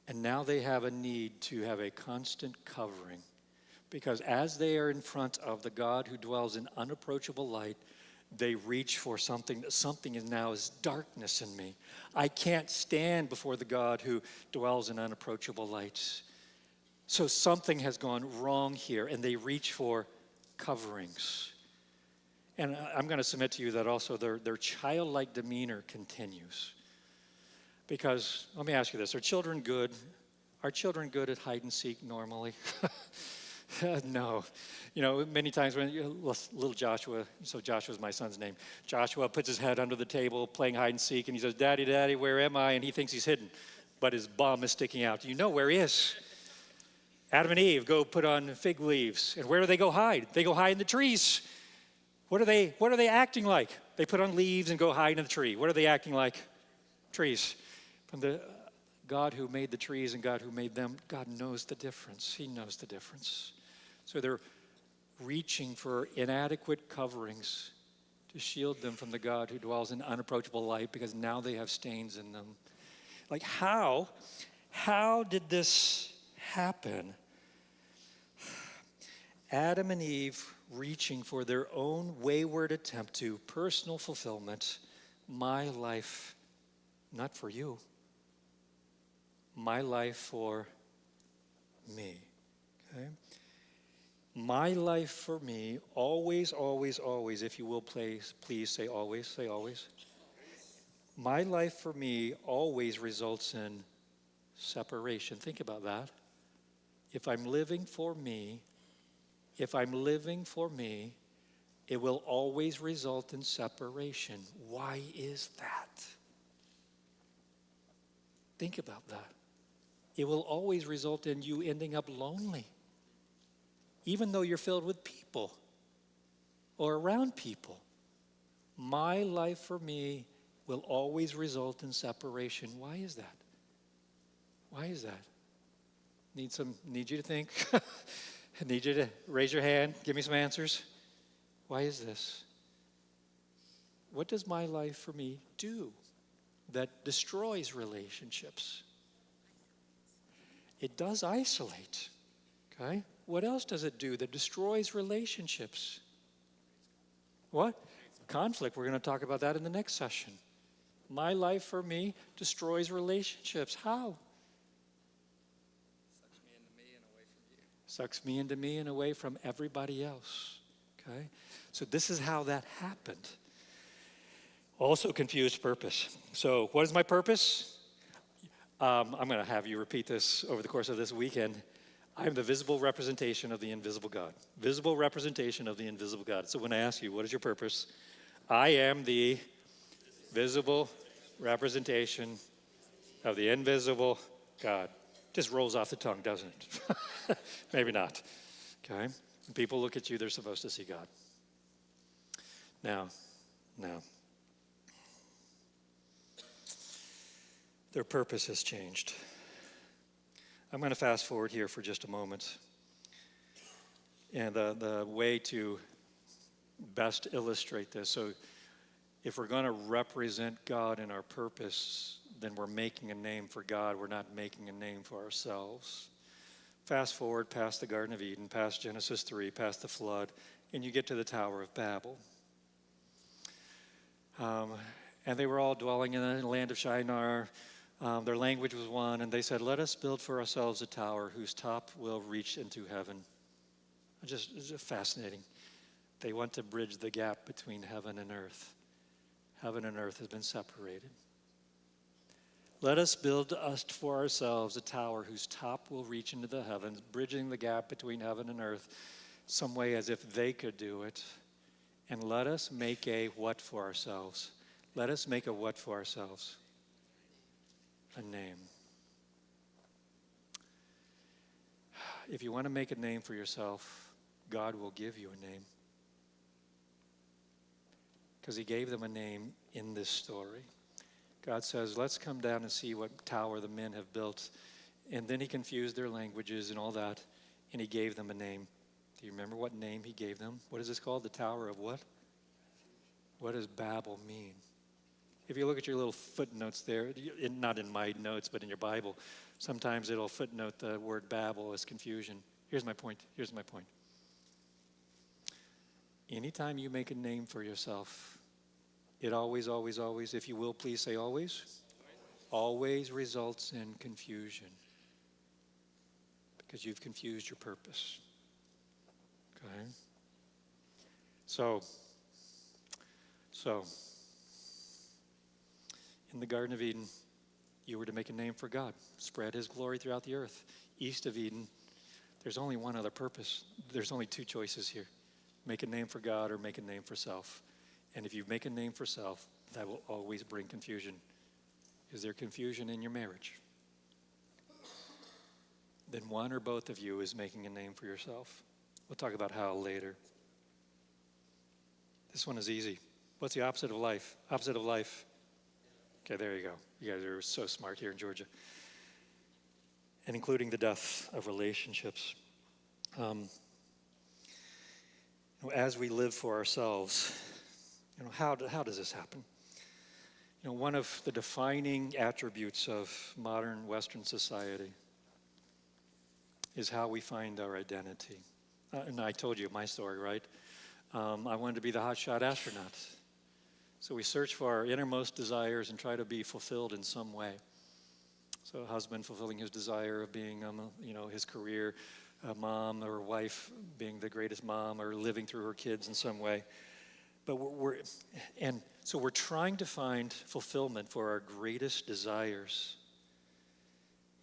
And now they have a need to have a constant covering, because as they are in front of the God who dwells in unapproachable light, they reach for something. Something is now is darkness in me. I can't stand before the God who dwells in unapproachable light. So something has gone wrong here, and they reach for coverings. And I'm going to submit to you that also their childlike demeanor continues. Because, let me ask you this, are children good? Are children good at hide and seek normally? No. You know, many times when little Joshua, so Joshua's my son's name, Joshua puts his head under the table playing hide and seek, and he says, Daddy, Daddy, where am I? And he thinks he's hidden, but his bum is sticking out. You know where he is. Adam and Eve go put on fig leaves, and where do they go hide? They go hide in the trees. What are they acting like? They put on leaves and go hide in the tree. What are they acting like? Trees. From the God who made the trees and God who made them, God knows the difference. He knows the difference. So they're reaching for inadequate coverings to shield them from the God who dwells in unapproachable light, because now they have stains in them. Like, how did this happen? Adam and Eve reaching for their own wayward attempt to personal fulfillment. My life, not for you. My life for me. Okay? My life for me, always, always, always, if you will, please say always, say always. My life for me always results in separation. Think about that. If I'm living for me, it will always result in separation. Why is that? Think about that. It will always result in you ending up lonely, even though you're filled with people or around people. My life for me will always result in separation. Why is that? Why is that? Need you to think. I need you to raise your hand, give me some answers. Why is this? What does my life for me do that destroys relationships? It does isolate, okay? What else does it do that destroys relationships? What? Conflict. We're going to talk about that in the next session. My life for me destroys relationships. How? Sucks me into me and away from everybody else. Okay? So this is how that happened. Also confused purpose. So what is my purpose? I'm going to have you repeat this over the course of this weekend. I am the visible representation of the invisible God. Visible representation of the invisible God. So when I ask you, what is your purpose? I am the visible representation of the invisible God. Just rolls off the tongue, doesn't it? Maybe not. Okay? When people look at you, they're supposed to see God. Now, their purpose has changed. I'm going to fast forward here for just a moment. And the way to best illustrate this, so if we're going to represent God in our purpose, then we're making a name for God. We're not making a name for ourselves. Fast forward past the Garden of Eden, past Genesis 3, past the flood, and you get to the Tower of Babel. And they were all dwelling in the land of Shinar. Their language was one, and they said, let us build for ourselves a tower whose top will reach into heaven. It's just fascinating. They want to bridge the gap between heaven and earth. Heaven and earth has been separated. Let us build for ourselves a tower whose top will reach into the heavens, bridging the gap between heaven and earth, some way as if they could do it. And let us make a what for ourselves? Let us make a what for ourselves? A name. If you want to make a name for yourself, God will give you a name. Because he gave them a name in this story. God says, let's come down and see what tower the men have built. And then he confused their languages and all that, and he gave them a name. Do you remember what name he gave them? What is this called? The Tower of what? What does Babel mean? If you look at your little footnotes there, not in my notes, but in your Bible, sometimes it'll footnote the word Babel as confusion. Here's my point. Anytime you make a name for yourself, it always, always, always, if you will, please say always, always results in confusion. Because you've confused your purpose. Okay? So, So, in the Garden of Eden, you were to make a name for God, spread his glory throughout the earth. East of Eden, there's only one other purpose. There's only two choices here. Make a name for God or make a name for self. And if you make a name for self, that will always bring confusion. Is there confusion in your marriage? Then one or both of you is making a name for yourself. We'll talk about how later. This one is easy. What's the opposite of life? Opposite of life. Okay, there you go. You guys are so smart here in Georgia. And including the death of relationships. As we live for ourselves, how does this happen? One of the defining attributes of modern Western society is how we find our identity. And I told you my story, right? I wanted to be the hotshot astronaut. So we search for our innermost desires and try to be fulfilled in some way. So a husband fulfilling his desire of being, his career, a mom or a wife being the greatest mom or living through her kids in some way. But we're trying to find fulfillment for our greatest desires.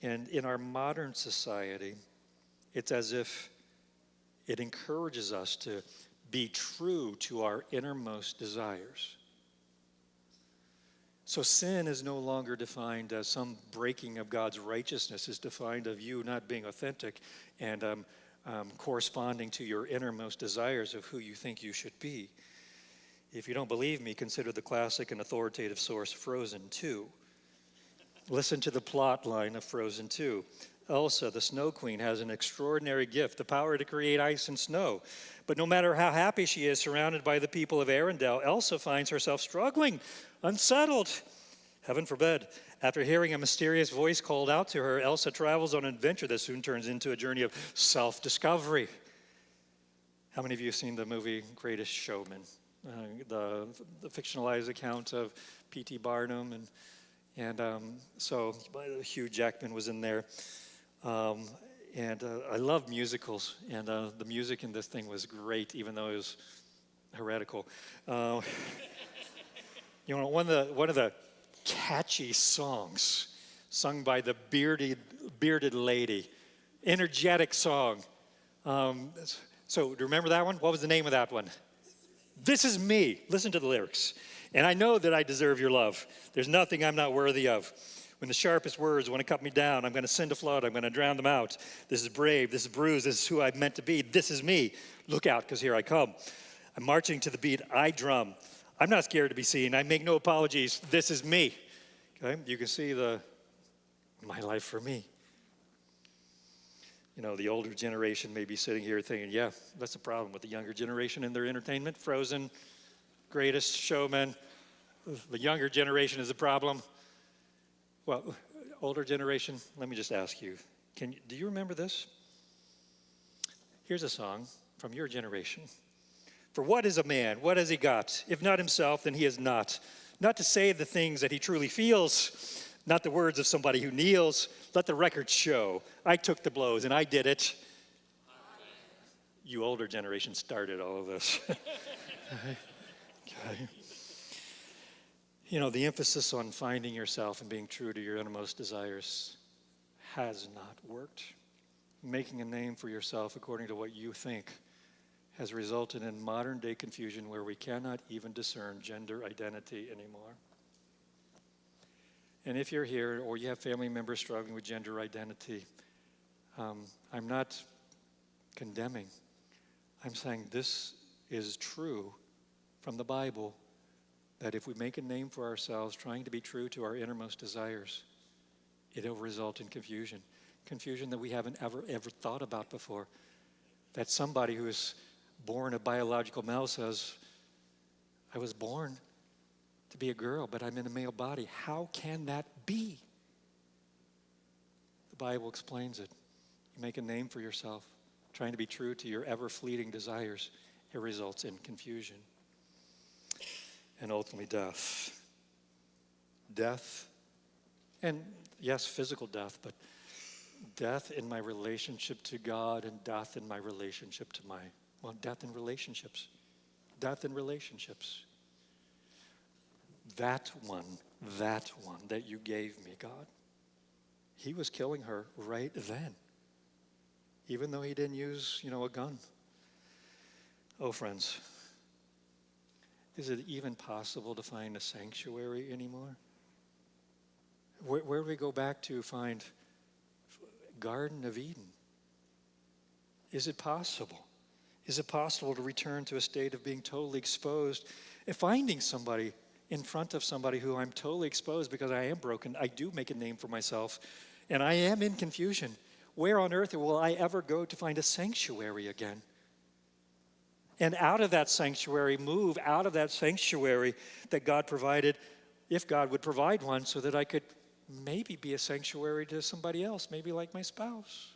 And in our modern society, it's as if it encourages us to be true to our innermost desires. So sin is no longer defined as some breaking of God's righteousness. It's defined of you not being authentic and corresponding to your innermost desires of who you think you should be. If you don't believe me, consider the classic and authoritative source, Frozen 2. Listen to the plot line of Frozen 2. Elsa, the Snow Queen, has an extraordinary gift, the power to create ice and snow. But no matter how happy she is surrounded by the people of Arendelle, Elsa finds herself struggling, unsettled. Heaven forbid. After hearing a mysterious voice called out to her, Elsa travels on an adventure that soon turns into a journey of self-discovery. How many of you have seen the movie Greatest Showman? The fictionalized account of P.T. Barnum, and so Hugh Jackman was in there. I love musicals, and the music in this thing was great, even though it was heretical. One of the catchy songs sung by the bearded lady, energetic song. So do you remember that one? What was the name of that one? This is me. Listen to the lyrics. And I know that I deserve your love. There's nothing I'm not worthy of. When the sharpest words want to cut me down, I'm going to send a flood. I'm going to drown them out. This is brave. This is bruised. This is who I'm meant to be. This is me. Look out, because here I come. I'm marching to the beat I drum. I'm not scared to be seen. I make no apologies. This is me. Okay? You can see my life for me. The older generation may be sitting here thinking, yeah, that's the problem with the younger generation and their entertainment. Frozen, Greatest Showman. The younger generation is the problem. Well, older generation, let me just ask you, do you remember this? Here's a song from your generation. For what is a man? What has he got? If not himself, then he is not. Not to say the things that he truly feels, not the words of somebody who kneels. Let the record show. I took the blows and I did it. You older generation started all of this. Okay. The emphasis on finding yourself and being true to your innermost desires has not worked. Making a name for yourself according to what you think has resulted in modern day confusion where we cannot even discern gender identity anymore. And if you're here or you have family members struggling with gender identity, I'm not condemning. I'm saying this is true from the Bible, that if we make a name for ourselves, trying to be true to our innermost desires, it'll result in confusion. Confusion that we haven't ever thought about before. That somebody who is born a biological male says, I was born to be a girl, but I'm in a male body. How can that be? The Bible explains it. You make a name for yourself, trying to be true to your ever-fleeting desires. It results in confusion. And ultimately death. Death, and yes, physical death, but death in my relationship to God and death in my relationship to death in relationships. Death in relationships. that one that you gave me, God. He was killing her right then, even though he didn't use, a gun. Oh, friends, is it even possible to find a sanctuary anymore? Where do we go back to find Garden of Eden? Is it possible? Is it possible to return to a state of being totally exposed and finding somebody in front of somebody who I'm totally exposed because I am broken? I do make a name for myself, and I am in confusion. Where on earth will I ever go to find a sanctuary again? And out of that sanctuary, move out of that sanctuary that God provided, if God would provide one, so that I could maybe be a sanctuary to somebody else, maybe like my spouse.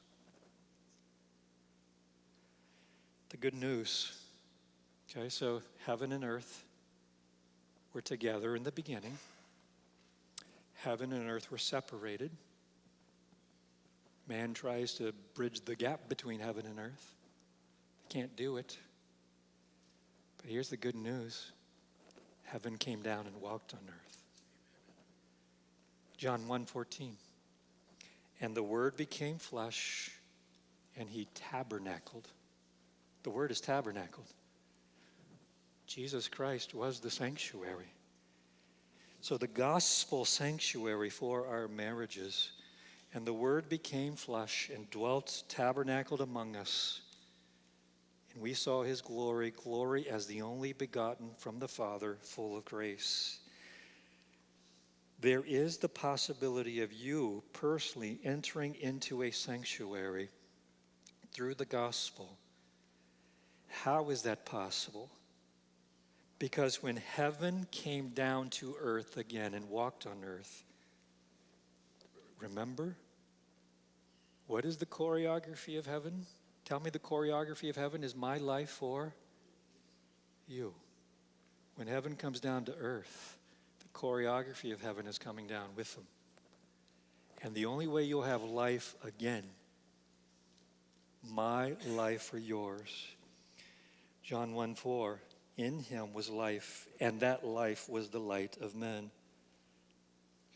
The good news, okay, so heaven and earth were together in the beginning. Heaven and earth were separated. Man tries to bridge the gap between heaven and earth. They can't do it. But here's the good news. Heaven came down and walked on earth. John 1:14. And the Word became flesh, and he tabernacled. The word is tabernacled. Jesus Christ was the sanctuary. So the gospel sanctuary for our marriages. And the Word became flesh and dwelt, tabernacled among us. And we saw his glory, glory as the only begotten from the Father, full of grace. There is the possibility of you personally entering into a sanctuary through the gospel. How is that possible? Because when heaven came down to earth again and walked on earth, remember, what is the choreography of heaven? Tell me the choreography of heaven is my life for you. When heaven comes down to earth, the choreography of heaven is coming down with them. And the only way you'll have life again, my life for yours. John 1:4, in him was life, and that life was the light of men.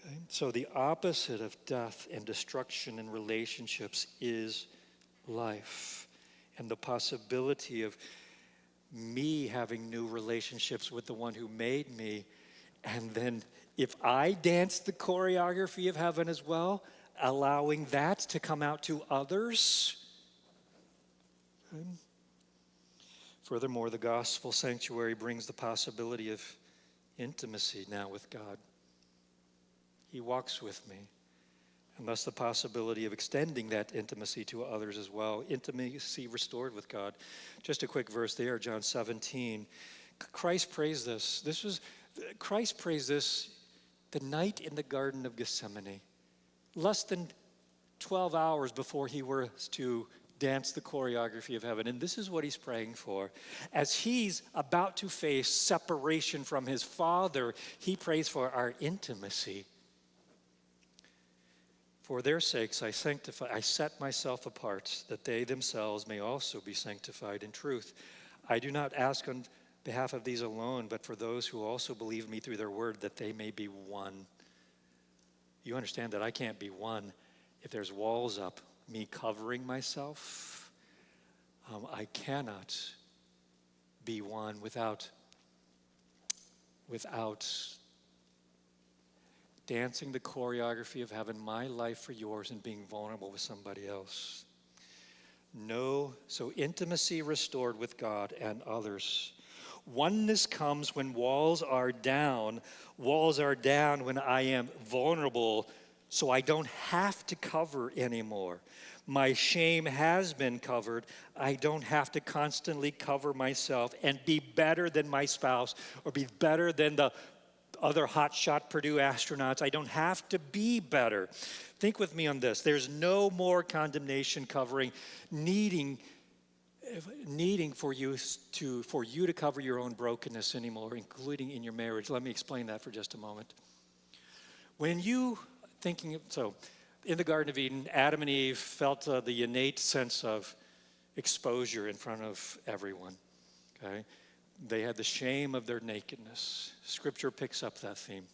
Okay? So the opposite of death and destruction in relationships is life. And the possibility of me having new relationships with the one who made me. And then if I dance the choreography of heaven as well, allowing that to come out to others. Okay? Furthermore, the gospel sanctuary brings the possibility of intimacy now with God. He walks with me. And thus the possibility of extending that intimacy to others as well. Intimacy restored with God. Just a quick verse there, John 17. Christ prays this. Christ prays this the night in the Garden of Gethsemane. Less than 12 hours before he was to dance the choreography of heaven. And this is what he's praying for. As he's about to face separation from his Father, he prays for our intimacy. For their sakes I set myself apart, that they themselves may also be sanctified in truth. I do not ask on behalf of these alone, but for those who also believe me through their word, that they may be one. You understand that I can't be one if there's walls up, me covering myself. I cannot be one without dancing the choreography of heaven, my life for yours, and being vulnerable with somebody else. No, so intimacy restored with God and others. Oneness comes when walls are down. Walls are down when I am vulnerable, so I don't have to cover anymore. My shame has been covered. I don't have to constantly cover myself and be better than my spouse or be better than the other hotshot Purdue astronauts. I don't have to be better. Think with me on this. There's no more condemnation covering, needing for you to cover your own brokenness anymore, including in your marriage. Let me explain that for just a moment. When you in the Garden of Eden, Adam and Eve felt the innate sense of exposure in front of everyone. Okay, They had the shame of their nakedness. Scripture picks up that theme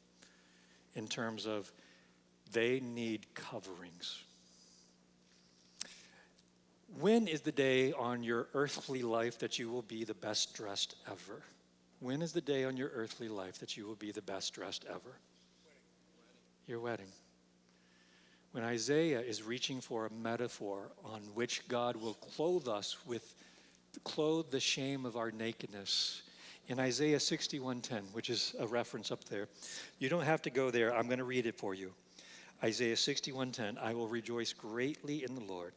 in terms of they need coverings. When is the day on your earthly life that you will be the best dressed ever? When is the day on your earthly life that you will be the best dressed ever? Your wedding. When Isaiah is reaching for a metaphor on which God will clothe the shame of our nakedness. In Isaiah 61:10, which is a reference up there. You don't have to go there. I'm going to read it for you. Isaiah 61:10, I will rejoice greatly in the Lord.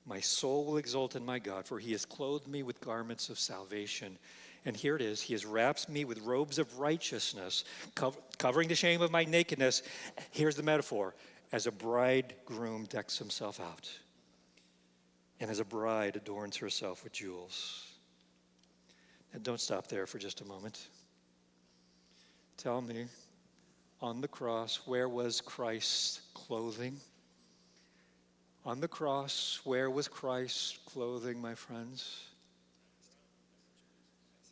My soul will exult in my God, for he has clothed me with garments of salvation. And here it is. He has wrapped me with robes of righteousness, covering the shame of my nakedness. Here's the metaphor. As a bridegroom decks himself out, and as a bride adorns herself with jewels. And don't stop there for just a moment. Tell me, on the cross, where was Christ's clothing? On the cross, where was Christ's clothing, my friends?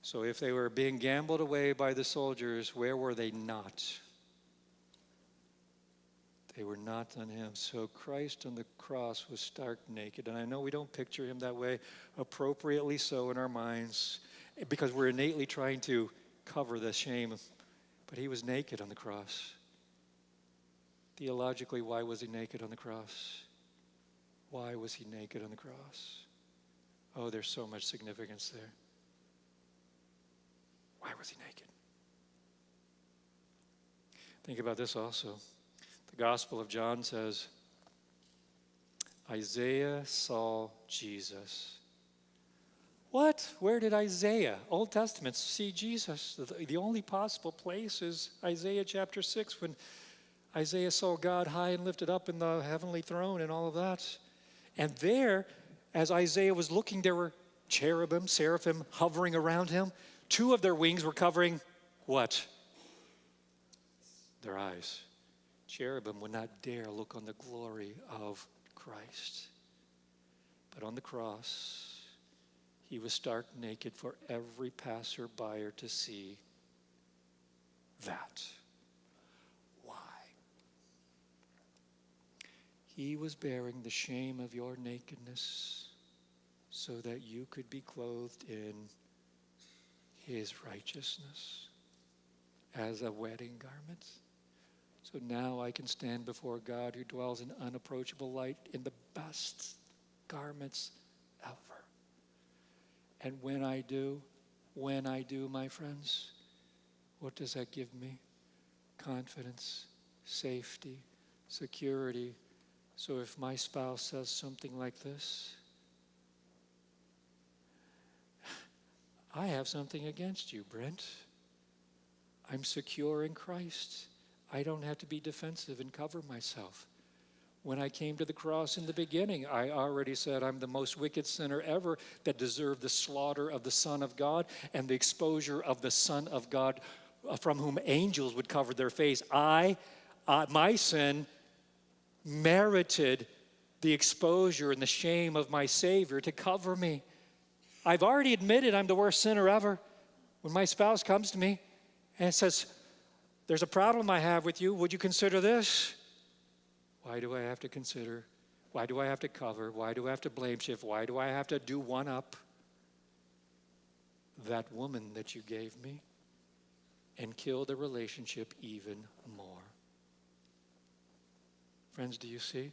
So if they were being gambled away by the soldiers, where were they not? They were not on him. So Christ on the cross was stark naked. And I know we don't picture him that way, appropriately so in our minds, because we're innately trying to cover the shame. But he was naked on the cross. Theologically, why was he naked on the cross? Why was he naked on the cross? Oh, there's so much significance there. Why was he naked? Think about this also. The Gospel of John says, Isaiah saw Jesus. What? Where did Isaiah, Old Testament, see Jesus? The only possible place is Isaiah chapter 6, when Isaiah saw God high and lifted up in the heavenly throne and all of that. And there, as Isaiah was looking, there were cherubim, seraphim hovering around him. Two of their wings were covering what? Their eyes. Cherubim would not dare look on the glory of Christ. But on the cross, he was stark naked for every passerby to see that. Why? He was bearing the shame of your nakedness so that you could be clothed in his righteousness as a wedding garment. So now I can stand before God who dwells in unapproachable light in the best garments ever. And when I do, my friends, what does that give me? Confidence, safety, security. So if my spouse says something like this, I have something against you, Brent. I'm secure in Christ. I don't have to be defensive and cover myself. When I came to the cross in the beginning, I already said I'm the most wicked sinner ever that deserved the slaughter of the Son of God and the exposure of the Son of God from whom angels would cover their face. My sin merited the exposure and the shame of my Savior to cover me. I've already admitted I'm the worst sinner ever. When my spouse comes to me and says, there's a problem I have with you, would you consider this? Why do I have to consider? Why do I have to cover? Why do I have to blame shift? Why do I have to do one up that woman that you gave me and kill the relationship even more? Friends, do you see?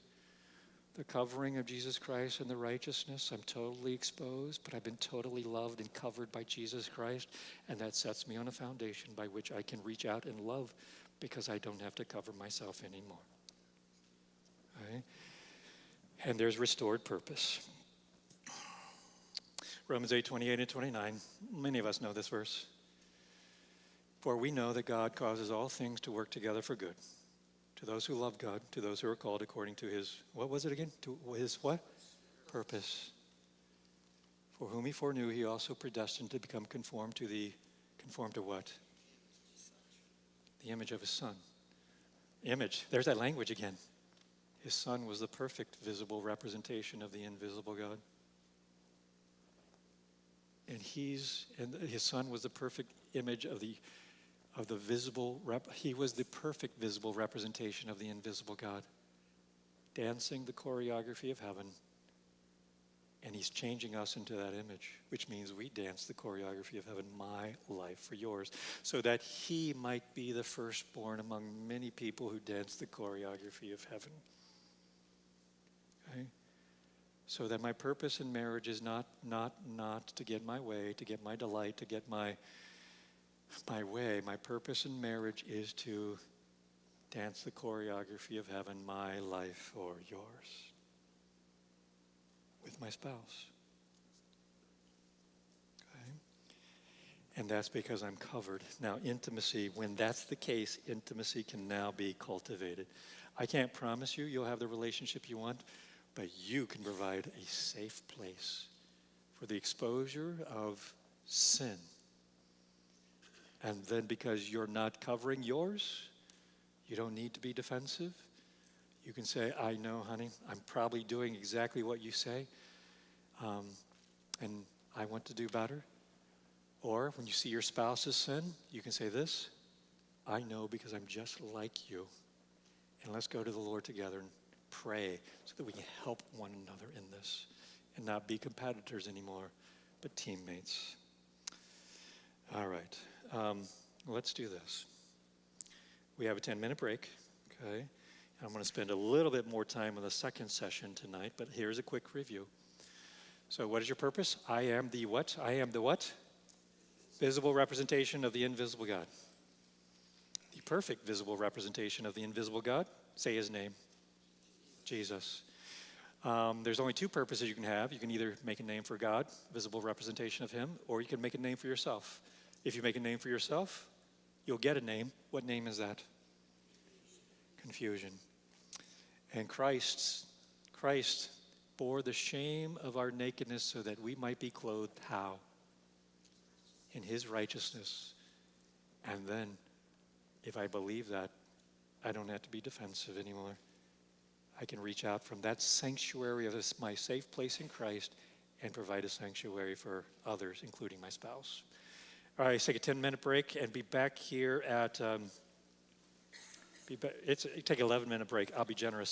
The covering of Jesus Christ and the righteousness, I'm totally exposed, but I've been totally loved and covered by Jesus Christ, and that sets me on a foundation by which I can reach out and love because I don't have to cover myself anymore. Right? And there's restored purpose. Romans 8:28 and 29. Many of us know this verse. For we know that God causes all things to work together for good, to those who love God, to those who are called according to his, what was it again? To his what? Purpose. For whom he foreknew, he also predestined to become conformed to what? The image of his Son. Image. There's that language again. His Son was the perfect visible representation of the invisible God. And his son was the perfect image of the visible, he was the perfect visible representation of the invisible God, dancing the choreography of heaven. And he's changing us into that image, which means we dance the choreography of heaven, my life for yours, so that he might be the firstborn among many people who dance the choreography of heaven. Okay? So that my purpose in marriage is not to get my way, to get my delight, to get my way. My purpose in marriage is to dance the choreography of heaven, my life or yours, with my spouse. Okay? And that's because I'm covered. Now, intimacy, when that's the case, intimacy can now be cultivated. I can't promise you'll have the relationship you want, but you can provide a safe place for the exposure of sin. And then because you're not covering yours, you don't need to be defensive. You can say, I know, honey, I'm probably doing exactly what you say, and I want to do better. Or when you see your spouse's sin, you can say this, I know because I'm just like you. And let's go to the Lord together and pray so that we can help one another in this and not be competitors anymore, but teammates. All right, let's do this. We have a 10-minute break, okay? I'm going to spend a little bit more time on the second session tonight, but here's a quick review. So what is your purpose? I am the what? I am the what? Visible representation of the invisible God. The perfect visible representation of the invisible God. Say his name. Jesus. There's only two purposes you can have. You can either make a name for God, visible representation of him, or you can make a name for yourself. If you make a name for yourself, you'll get a name. What name is that? Confusion. And Christ bore the shame of our nakedness so that we might be clothed how? In his righteousness. And then, if I believe that, I don't have to be defensive anymore. I can reach out from that sanctuary of my safe place in Christ and provide a sanctuary for others, including my spouse. All right, let's take a 10-minute break and be back here at, take an 11-minute break. I'll be generous.